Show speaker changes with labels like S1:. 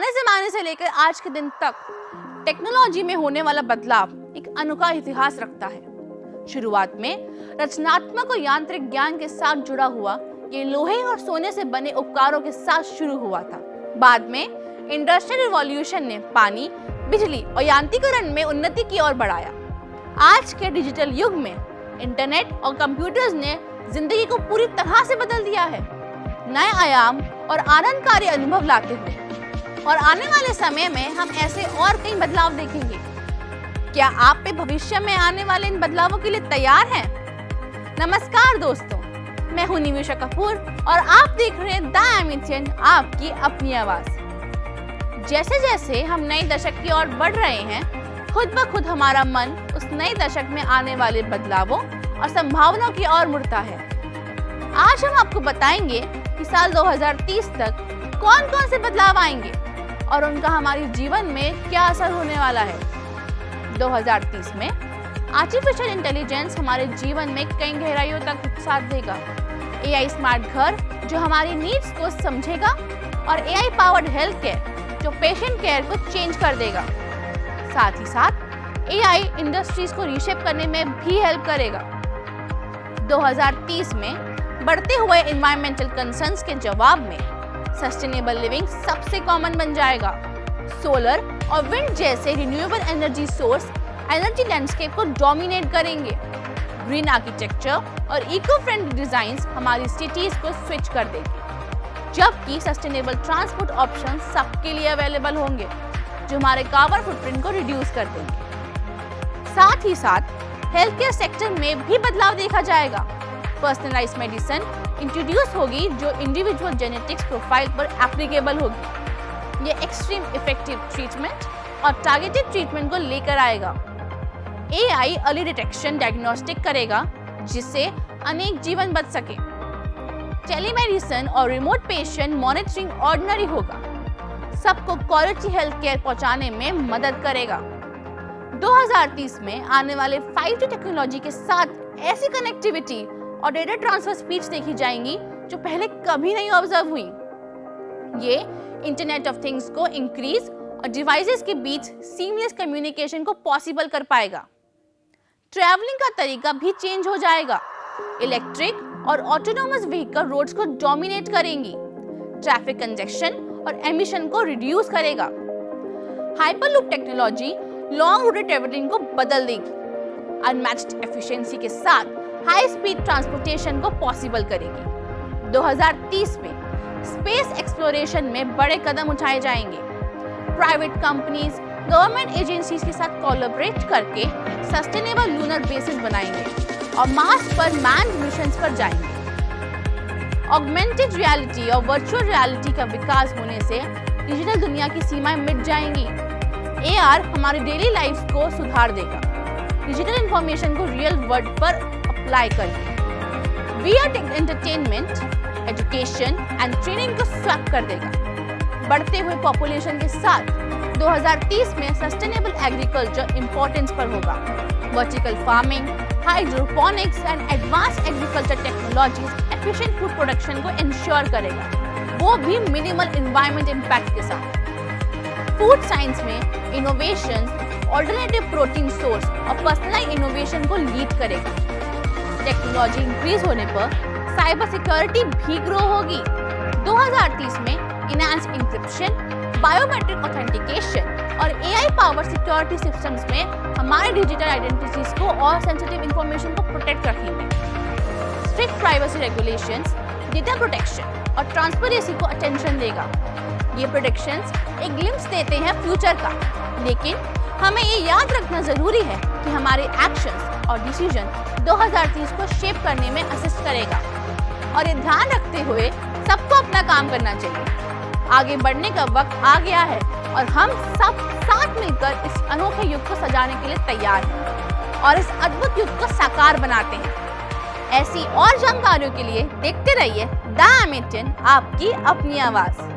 S1: पुराने जमाने से लेकर आज के दिन तक टेक्नोलॉजी में होने वाला बदलाव एक अनोखा इतिहास रखता है। शुरुआत में रचनात्मक और यांत्रिक ज्ञान के साथ जुड़ा हुआ ये लोहे और सोने से बने उपकरणों के साथ शुरू हुआ था। बाद में इंडस्ट्रियल रिवॉल्यूशन ने पानी, बिजली और यांत्रिकीकरण में उन्नति की ओर बढ़ाया। आज के डिजिटल युग में इंटरनेट और कंप्यूटर्स ने जिंदगी को पूरी तरह से बदल दिया है, नए आयाम और आनंदकारी अनुभव लाते हुए। और आने वाले समय में हम ऐसे और कई बदलाव देखेंगे। क्या आप भी भविष्य में आने वाले इन बदलावों के लिए तैयार हैं? नमस्कार दोस्तों, मैं हूं निमिषा कपूर और आप देख रहे हैं द एमिशन, आपकी अपनी आवाज। जैसे जैसे हम नए दशक की ओर बढ़ रहे हैं, खुद ब खुद हमारा मन उस नए दशक में आने वाले बदलावों और संभावनाओं की ओर मुड़ता है। आज हम आपको बताएंगे कि साल 2030 तक कौन कौन से बदलाव आएंगे और उनका हमारे जीवन में क्या असर होने वाला है। 2030 में आर्टिफिशियल इंटेलिजेंस हमारे जीवन में कई गहराइयों तक साथ देगा। एआई स्मार्ट घर जो हमारी नीड्स को समझेगा और एआई पावर्ड हेल्थ केयर जो पेशेंट केयर को चेंज कर देगा। साथ ही साथ एआई इंडस्ट्रीज को रीशेप करने में भी हेल्प करेगा। 2030 में बढ़ते हुए एनवायरमेंटल कंसर्न्स के जवाब में सस्टेनेबल लिविंग सबसे कॉमन बन जाएगा। सोलर और विंड जैसे renewable energy source energy landscape को डोमिनेट करेंगे। ग्रीन आर्किटेक्चर और इको फ्रेंडली डिजाइन्स हमारी सिटीज को स्विच कर देंगे, जबकि सस्टेनेबल ट्रांसपोर्ट ऑप्शन सबके लिए अवेलेबल होंगे जो हमारे कार्बन फुटप्रिंट को रिड्यूस कर देंगे। साथ ही साथ हेल्थ केयर सेक्टर में भी बदलाव देखा जाएगा। पर्सनलाइज्ड मेडिसिन इंट्रोड्यूस होगी जो इंडिविजुअल जेनेटिक्स प्रोफाइल पर एप्लीकेबल होगी। ये एक्सट्रीम इफेक्टिव ट्रीटमेंट और टारगेटेड ट्रीटमेंट को लेकर आएगा। एआई अर्ली डिटेक्शन डायग्नोस्टिक करेगा जिससे अनेक जीवन बच सके। टेलीमेडिसिन और रिमोट पेशेंट मॉनिटरिंग ऑर्डिनरी होगा, सबको क्वालिटी हेल्थ केयर पहुंचाने में मदद करेगा। 2030 में आने वाले 5G टेक्नोलॉजी के साथ ऐसी कनेक्टिविटी और डेटा ट्रांसफर स्पीड्स देखी जाएंगी जो पहले कभी नहीं ऑब्जर्व हुई। ये इंटरनेट ऑफ थिंग्स को इंक्रीज और डिवाइसेस के बीच सीमलेस कम्युनिकेशन को पॉसिबल कर पाएगा। ट्रैवलिंग का तरीका भी चेंज हो जाएगा। इलेक्ट्रिक और ऑटोनोमस व्हीकल रोड्स को डोमिनेट करेंगी। ट्रैफिक कंजेशन और एमिशन को रिड्यूस करेगा। Hyperloop technology long route travelling को बदल देगी। अनमैच्ड एफिशिएंसी के साथ हाई स्पीड ट्रांसपोर्टेशन को पॉसिबल करेगी। 2030 में स्पेस एक्सप्लोरेशन में बड़े कदम उठाए जाएंगे। प्राइवेट कंपनीज गवर्नमेंट एजेंसीज के साथ कोलैबोरेट करके सस्टेनेबल लूनर बेसिस बनाएंगे और मार्स पर मैन्ड मिशंस पर जाएंगे। ऑगमेंटेड रियलिटी और वर्चुअल रियलिटी का विकास होने से डिजिटल दुनिया की सीमाएं मिट जाएंगी। एआर हमारी डेली लाइफ को सुधार देगा, डिजिटल इंफॉर्मेशन को रियल वर्ल्ड पर अप्लाई करके। VR entertainment, education and training को स्वैप कर देगा। बढ़ते हुए पॉपुलेशन के साथ 2030 में सस्टेनेबल एग्रीकल्चर इंपॉर्टेंस पर होगा। Vertical farming, hydroponics and advance agriculture technologies efficient food production को इंश्योर करेगा, वो भी मिनिमल एनवायरमेंट इंपैक्ट के साथ। फूड साइंस में इनोवेशंस, ऑल्टरनेटिव प्रोटीन सोर्स और पर्सनलाइज्ड इनोवेशन को लीड करेगा। टेक्नोलॉजी इंक्रीज होने पर साइबर सिक्योरिटी भी ग्रो होगी। 2030 में इनहैंस इंक्रिप्शन, बायोमेट्रिक ऑथेंटिकेशन और एआई पावर सिक्योरिटी सिस्टम्स में हमारे डिजिटल आइडेंटिटीज को और सेंसिटिव इंफॉर्मेशन को प्रोटेक्ट रखेंगे। Strict privacy regulations, data protection और ट्रांसपेरेंसी को अटेंशन देगा। ये प्रेडिक्शंस एक ग्लिम्स देते हैं फ्यूचर का, लेकिन हमें ये याद रखना जरूरी है कि हमारे एक्शंस और डिसीजन 2030 को शेप करने में असिस्ट करेगा। और ये ध्यान रखते हुए सबको अपना काम करना चाहिए। आगे बढ़ने का वक्त आ गया है और हम सब साथ मिलकर इस अनोखे युग को सजाने के लिए तैयार हैं और इस अद्भुत युग को साकार बनाते हैं। ऐसी और जानकारियों के लिए देखते रहिए द एमिशन, आपकी अपनी आवाज।